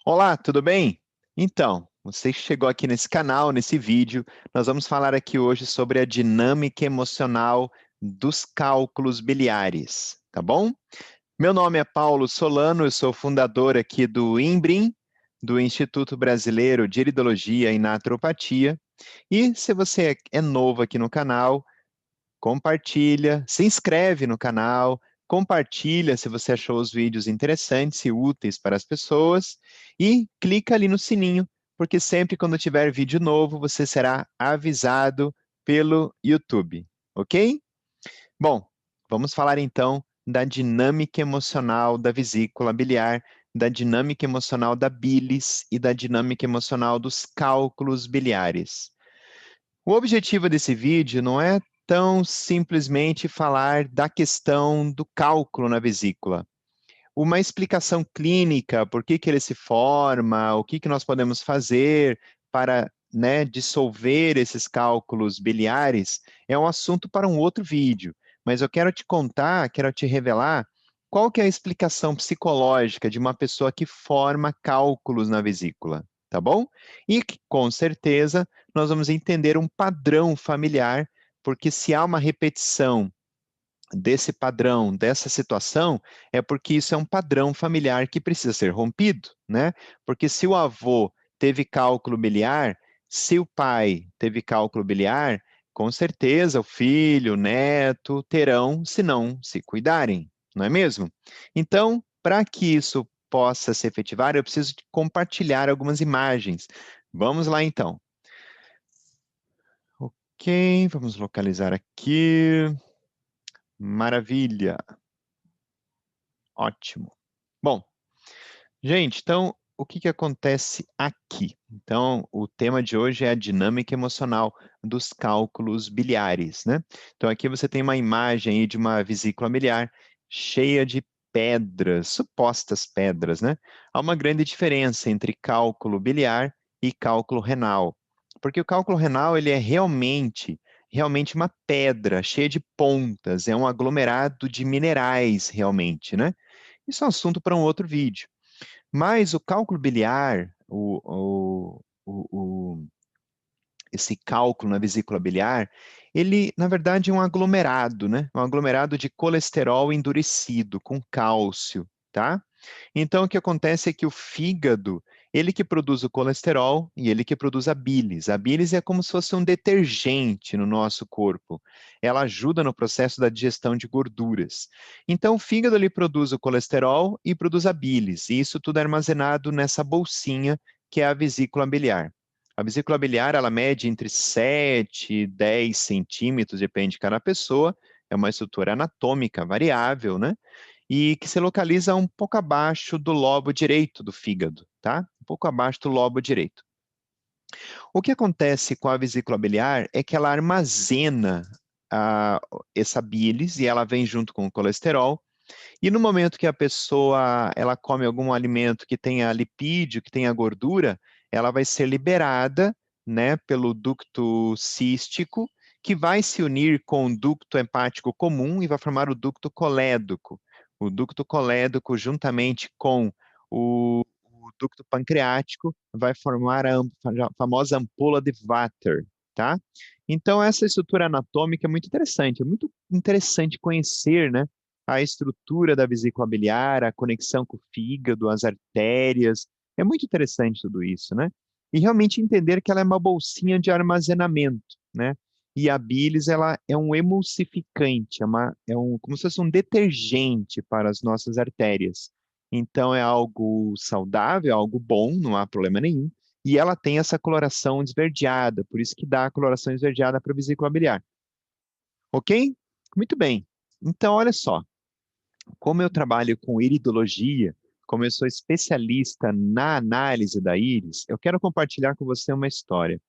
Olá, tudo bem? Então, você chegou aqui nesse canal, nesse vídeo, nós vamos falar aqui hoje sobre a dinâmica emocional dos cálculos biliares, tá bom? Meu nome é Paulo Solano, eu sou fundador aqui do INBRIM, do Instituto Brasileiro de Iridologia e Naturopatia, e se você é novo aqui no canal, compartilha, se inscreve no canal, compartilha se você achou os vídeos interessantes e úteis para as pessoas e clica ali no sininho, porque sempre quando tiver vídeo novo você será avisado pelo YouTube, ok? Bom, vamos falar então da dinâmica emocional da vesícula biliar, da dinâmica emocional da bilis e da dinâmica emocional dos cálculos biliares. O objetivo desse vídeo não é tão simplesmente falar da questão do cálculo na vesícula. Uma explicação clínica, por que que ele se forma, o que que nós podemos fazer para, né, dissolver esses cálculos biliares, é um assunto para um outro vídeo. Mas eu quero te contar, quero te revelar qual que é a explicação psicológica de uma pessoa que forma cálculos na vesícula, tá bom? E que, com certeza, nós vamos entender um padrão familiar, porque se há uma repetição desse padrão, dessa situação, é porque isso é um padrão familiar que precisa ser rompido, né? Porque se o avô teve cálculo biliar, se o pai teve cálculo biliar, com certeza o filho, o neto terão, se não se cuidarem, não é mesmo? Então, para que isso possa se efetivar, eu preciso de compartilhar algumas imagens. Vamos lá então. Ok, vamos localizar aqui. Maravilha, ótimo. Bom, gente, então o que que acontece aqui? Então, o tema de hoje é a dinâmica emocional dos cálculos biliares, né? Então, aqui você tem uma imagem aí de uma vesícula biliar cheia de pedras, supostas pedras, né? Há uma grande diferença entre cálculo biliar e cálculo renal, porque o cálculo renal ele é realmente uma pedra cheia de pontas, é um aglomerado de minerais realmente, né? Isso é um assunto para um outro vídeo. Mas o cálculo biliar, esse cálculo na vesícula biliar, ele, na verdade, é um aglomerado, né? Um aglomerado de colesterol endurecido com cálcio, tá? Então, o que acontece é que o fígado, ele que produz o colesterol e ele que produz a bilis. A bilis é como se fosse um detergente no nosso corpo. Ela ajuda no processo da digestão de gorduras. Então, o fígado ele produz o colesterol e produz a bilis. E isso tudo é armazenado nessa bolsinha que é a vesícula biliar. A vesícula biliar, ela mede entre 7 e 10 centímetros, depende de cada pessoa. É uma estrutura anatômica variável, né? E que se localiza um pouco abaixo do lobo direito do fígado, tá? Um pouco abaixo do lobo direito. O que acontece com a vesícula biliar é que ela armazena ah, essa bilis e ela vem junto com o colesterol. E no momento que a pessoa ela come algum alimento que tenha lipídio, que tenha gordura, ela vai ser liberada, né, pelo ducto cístico, que vai se unir com o ducto hepático comum e vai formar o ducto colédoco. O ducto colédoco, juntamente com o ducto pancreático, vai formar a famosa ampola de Vater, tá? Então, essa estrutura anatômica é muito interessante conhecer, né? A estrutura da vesícula biliar, a conexão com o fígado, as artérias. É muito interessante tudo isso, né? E realmente entender que ela é uma bolsinha de armazenamento, né? E a bilis, ela é um emulsificante, como se fosse um detergente para as nossas artérias. Então, é algo saudável, algo bom, não há problema nenhum. E ela tem essa coloração esverdeada, por isso que dá a coloração esverdeada para a vesícula biliar. Ok? Muito bem. Então, olha só. Como eu trabalho com iridologia, como eu sou especialista na análise da íris, eu quero compartilhar com você uma história.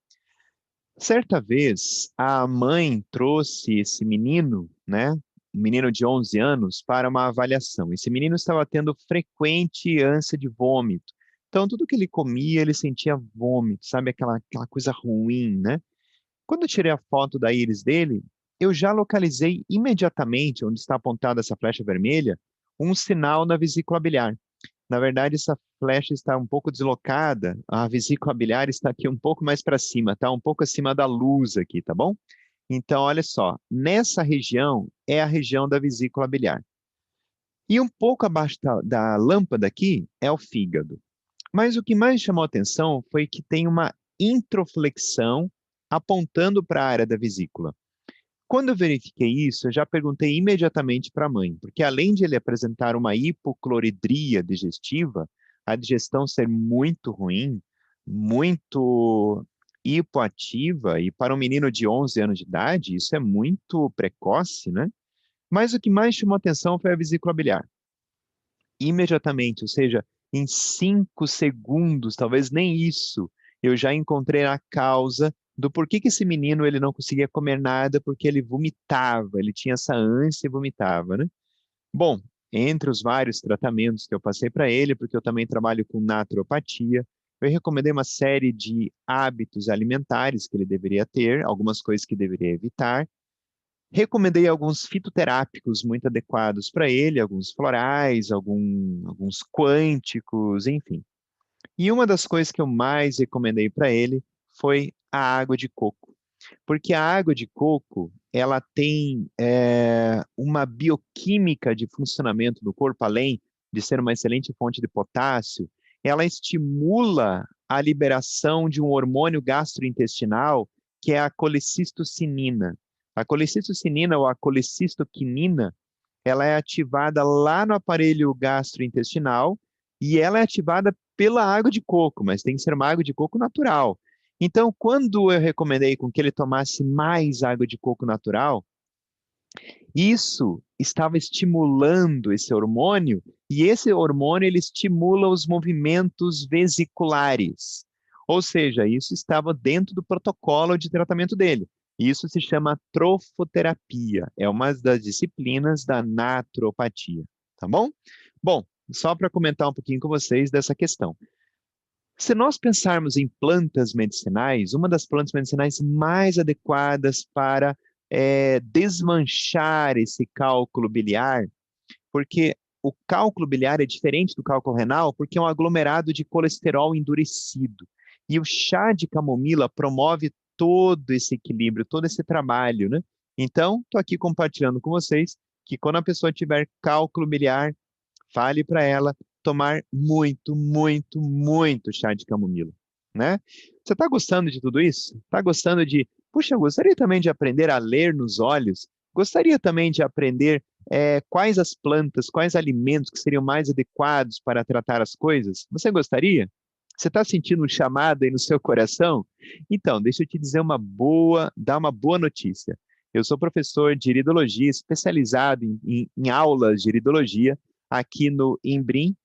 Certa vez, a mãe trouxe esse menino, né, um menino de 11 anos, para uma avaliação. Esse menino estava tendo frequente ânsia de vômito. Então, tudo que ele comia, ele sentia vômito, sabe? Aquela coisa ruim, né? Quando eu tirei a foto da íris dele, eu já localizei imediatamente onde está apontada essa flecha vermelha, um sinal na vesícula biliar. Na verdade, essa flecha está um pouco deslocada, a vesícula biliar está aqui um pouco mais para cima, tá? Um pouco acima da luz aqui, tá bom? Então, olha só, nessa região é a região da vesícula biliar. E um pouco abaixo da lâmpada aqui é o fígado. Mas o que mais chamou a atenção foi que tem uma introflexão apontando para a área da vesícula. Quando eu verifiquei isso, eu já perguntei imediatamente para a mãe, porque além de ele apresentar uma hipocloridria digestiva, a digestão ser muito ruim, muito hipoativa, e para um menino de 11 anos de idade, isso é muito precoce, né? Mas o que mais chamou atenção foi a vesícula biliar. Imediatamente, ou seja, em 5 segundos, talvez nem isso, eu já encontrei a causa do porquê que esse menino ele não conseguia comer nada, porque ele vomitava, ele tinha essa ânsia e vomitava, né? Bom, entre os vários tratamentos que eu passei para ele, porque eu também trabalho com naturopatia, eu recomendei uma série de hábitos alimentares que ele deveria ter, algumas coisas que deveria evitar. Recomendei alguns fitoterápicos muito adequados para ele, alguns florais, alguns quânticos, enfim. E uma das coisas que eu mais recomendei para ele foi a água de coco, porque a água de coco ela tem uma bioquímica de funcionamento do corpo, além de ser uma excelente fonte de potássio, ela estimula a liberação de um hormônio gastrointestinal que é a colecistocinina. A colecistocinina ou a colecistoquinina, ela é ativada lá no aparelho gastrointestinal e ela é ativada pela água de coco, mas tem que ser uma água de coco natural. Então, quando eu recomendei com que ele tomasse mais água de coco natural, isso estava estimulando esse hormônio, e esse hormônio ele estimula os movimentos vesiculares. Ou seja, isso estava dentro do protocolo de tratamento dele. Isso se chama trofoterapia, é uma das disciplinas da naturopatia, tá bom? Bom, só para comentar um pouquinho com vocês dessa questão. Se nós pensarmos em plantas medicinais, uma das plantas medicinais mais adequadas para desmanchar esse cálculo biliar, porque o cálculo biliar é diferente do cálculo renal, porque é um aglomerado de colesterol endurecido. E o chá de camomila promove todo esse equilíbrio, todo esse trabalho, né? Então, estou aqui compartilhando com vocês que quando a pessoa tiver cálculo biliar, fale para ela tomar muito, muito, muito chá de camomila, né? Você está gostando de tudo isso? Está gostando de, puxa, eu gostaria também de aprender a ler nos olhos, gostaria também de aprender quais as plantas, quais alimentos que seriam mais adequados para tratar as coisas? Você gostaria? Você está sentindo um chamado aí no seu coração? Então, deixa eu te dizer dar uma boa notícia. Eu sou professor de iridologia, especializado em aulas de iridologia, aqui no Embrim,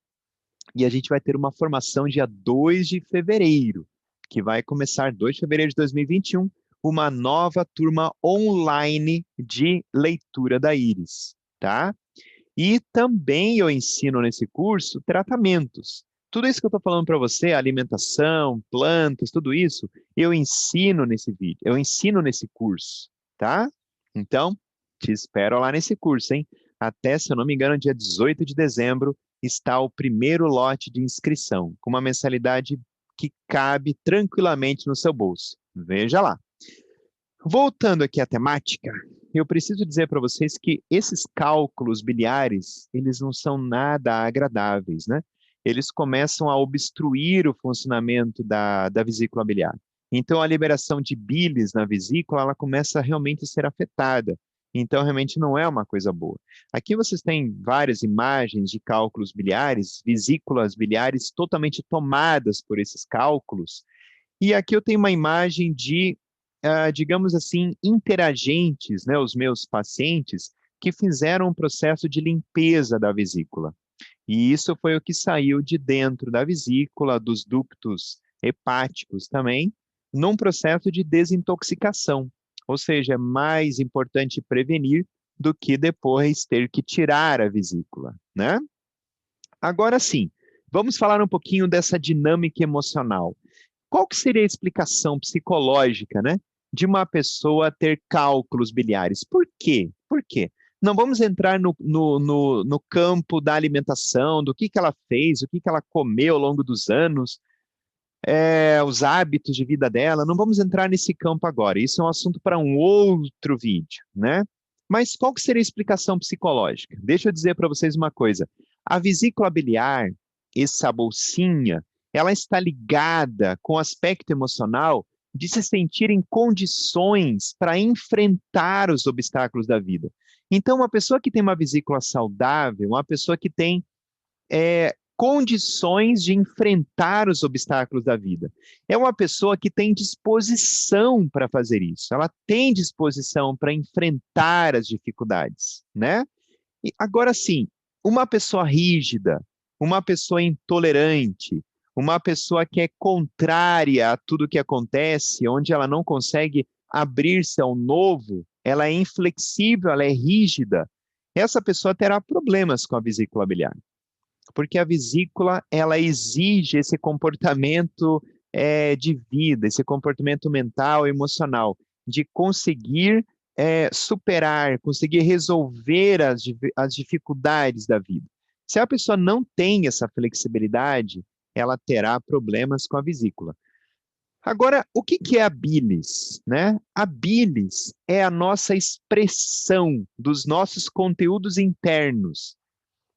e a gente vai ter uma formação dia 2 de fevereiro, que vai começar 2 de fevereiro de 2021, uma nova turma online de leitura da íris, tá? E também eu ensino nesse curso tratamentos. Tudo isso que eu estou falando para você, alimentação, plantas, tudo isso, eu ensino nesse vídeo, eu ensino nesse curso, tá? Então, te espero lá nesse curso, hein? Até, se eu não me engano, dia 18 de dezembro está o primeiro lote de inscrição, com uma mensalidade que cabe tranquilamente no seu bolso. Veja lá. Voltando aqui à temática, eu preciso dizer para vocês que esses cálculos biliares, eles não são nada agradáveis, né? Eles começam a obstruir o funcionamento da vesícula biliar. Então, a liberação de bilis na vesícula, ela começa realmente a ser afetada. Então, realmente não é uma coisa boa. Aqui vocês têm várias imagens de cálculos biliares, vesículas biliares totalmente tomadas por esses cálculos. E aqui eu tenho uma imagem de digamos assim, interagentes, né, os meus pacientes, que fizeram um processo de limpeza da vesícula. E isso foi o que saiu de dentro da vesícula, dos ductos hepáticos também, num processo de desintoxicação. Ou seja, é mais importante prevenir do que depois ter que tirar a vesícula, né? Agora sim, vamos falar um pouquinho dessa dinâmica emocional. Qual que seria a explicação psicológica, né, de uma pessoa ter cálculos biliares? Por quê? Por quê? Não vamos entrar no campo da alimentação, do que ela fez, o que ela comeu ao longo dos anos, os hábitos de vida dela. Não vamos entrar nesse campo agora. Isso é um assunto para um outro vídeo, né? Mas qual que seria a explicação psicológica? Deixa eu dizer para vocês uma coisa. A vesícula biliar, essa bolsinha, ela está ligada com o aspecto emocional de se sentir em condições para enfrentar os obstáculos da vida. Então, uma pessoa que tem uma vesícula saudável, uma pessoa que tem condições de enfrentar os obstáculos da vida. É uma pessoa que tem disposição para fazer isso. Ela tem disposição para enfrentar as dificuldades, né? E agora sim, uma pessoa rígida, uma pessoa intolerante, uma pessoa que é contrária a tudo que acontece, onde ela não consegue abrir-se ao novo, ela é inflexível, ela é rígida. Essa pessoa terá problemas com a vesícula biliar, porque a vesícula ela exige esse comportamento de vida, esse comportamento mental, emocional, de conseguir superar, conseguir resolver as dificuldades da vida. Se a pessoa não tem essa flexibilidade, ela terá problemas com a vesícula. Agora, o que é a bilis, né? A bilis é a nossa expressão dos nossos conteúdos internos.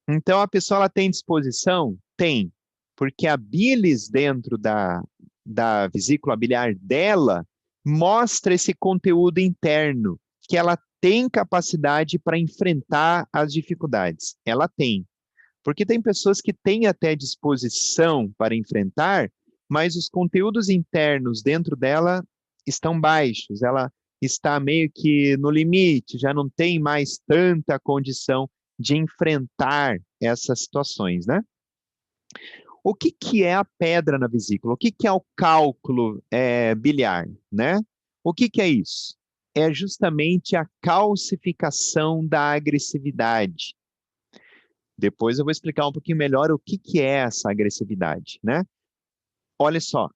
Então, a pessoa ela tem disposição? Tem, porque a bilis dentro da vesícula biliar dela mostra esse conteúdo interno, que ela tem capacidade para enfrentar as dificuldades. Ela tem. Porque tem pessoas que têm até disposição para enfrentar, mas os conteúdos internos dentro dela estão baixos, ela está meio que no limite, já não tem mais tanta condição de enfrentar essas situações, né? O que é a pedra na vesícula? O que é o cálculo biliar, né? O que é isso? É justamente a calcificação da agressividade. Depois eu vou explicar um pouquinho melhor o que é essa agressividade, né? Olha só,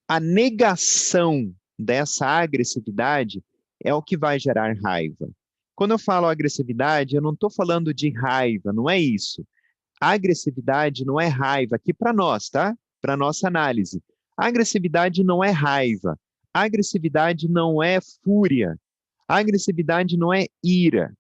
a negação dessa agressividade é o que vai gerar raiva. Quando eu falo agressividade, eu não estou falando de raiva, não é isso. A agressividade não é raiva, aqui para nós, tá? Para nossa análise. A agressividade não é raiva. A agressividade não é fúria. A agressividade não é ira.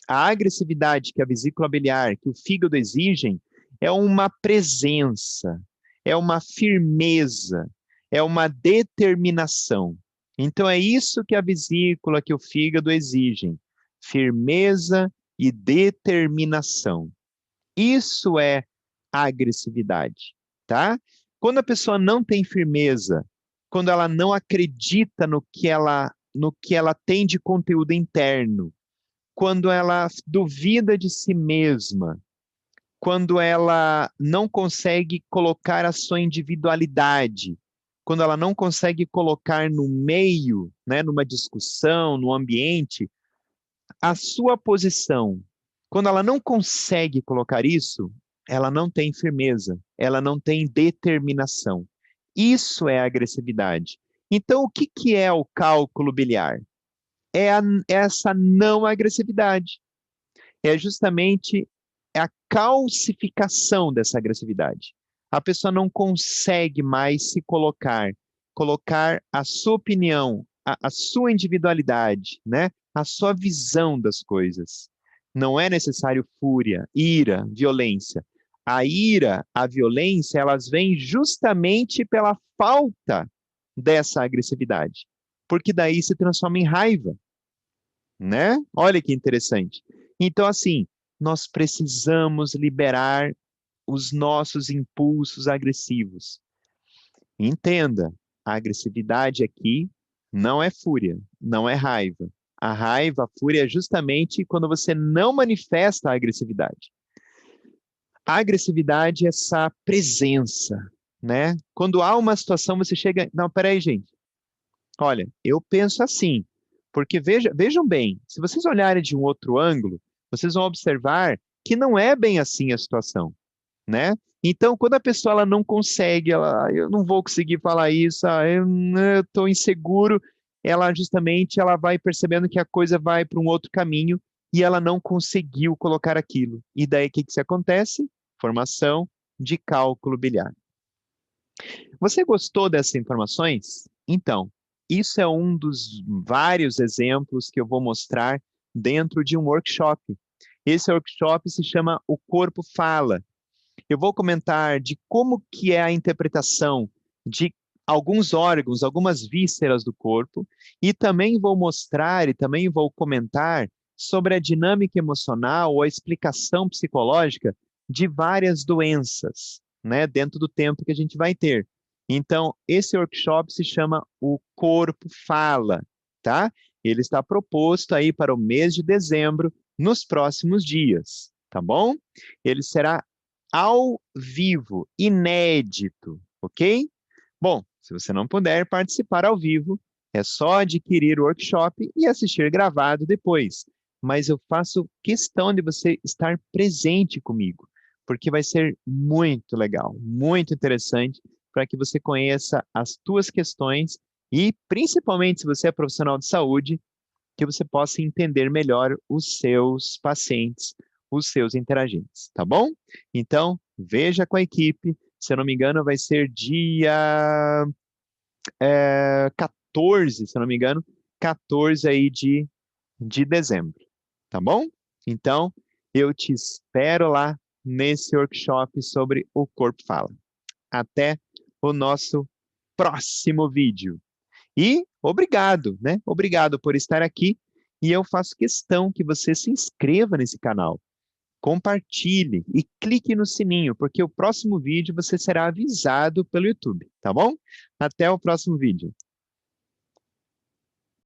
A agressividade que a vesícula biliar, que o fígado exigem, é uma presença, é uma firmeza, é uma determinação. Então é isso que a vesícula, que o fígado exigem: firmeza e determinação. Isso é agressividade, tá? Quando a pessoa não tem firmeza, quando ela não acredita no que ela tem de conteúdo interno, quando ela duvida de si mesma, quando ela não consegue colocar a sua individualidade, quando ela não consegue colocar no meio, né, numa discussão, no ambiente, a sua posição. Quando ela não consegue colocar isso, ela não tem firmeza, ela não tem determinação. Isso é agressividade. Então, o que é o cálculo biliar? Essa não agressividade. É justamente a calcificação dessa agressividade. A pessoa não consegue mais se colocar a sua opinião, a sua individualidade, né? A sua visão das coisas. Não é necessário fúria, ira, violência. A ira, a violência, elas vêm justamente pela falta dessa agressividade, porque daí se transforma em raiva, né? Olha que interessante. Então, assim, nós precisamos liberar os nossos impulsos agressivos. Entenda, a agressividade aqui não é fúria, não é raiva. A raiva, a fúria é justamente quando você não manifesta a agressividade. A agressividade é essa presença, né? Quando há uma situação, você chega. Não, peraí, gente. Olha, eu penso assim, porque vejam bem, se vocês olharem de um outro ângulo, vocês vão observar que não é bem assim a situação, né? Então, quando a pessoa ela não consegue, eu não vou conseguir falar isso, eu estou inseguro, ela justamente ela vai percebendo que a coisa vai para um outro caminho e ela não conseguiu colocar aquilo. E daí o que que acontece? Formação de cálculo biliar. Você gostou dessas informações? Então, isso é um dos vários exemplos que eu vou mostrar dentro de um workshop. Esse workshop se chama O Corpo Fala. Eu vou comentar de como que é a interpretação de alguns órgãos, algumas vísceras do corpo, e também vou mostrar e também vou comentar sobre a dinâmica emocional ou a explicação psicológica de várias doenças, né, dentro do tempo que a gente vai ter. Então, esse workshop se chama O Corpo Fala, tá? Ele está proposto aí para o mês de dezembro, nos próximos dias, tá bom? Ele será ao vivo, inédito, ok? Bom, se você não puder participar ao vivo, é só adquirir o workshop e assistir gravado depois. Mas eu faço questão de você estar presente comigo, porque vai ser muito legal, muito interessante para que você conheça as tuas questões e, principalmente, se você é profissional de saúde, que você possa entender melhor os seus pacientes, os seus interagentes, tá bom? Então, veja com a equipe. Se eu não me engano, vai ser dia 14, se eu não me engano, 14 aí de dezembro, tá bom? Então, eu te espero lá nesse workshop sobre o Corpo Fala. Até o nosso próximo vídeo. E obrigado, né? Obrigado por estar aqui. E eu faço questão que você se inscreva nesse canal, compartilhe e clique no sininho, porque o próximo vídeo você será avisado pelo YouTube, tá bom? Até o próximo vídeo.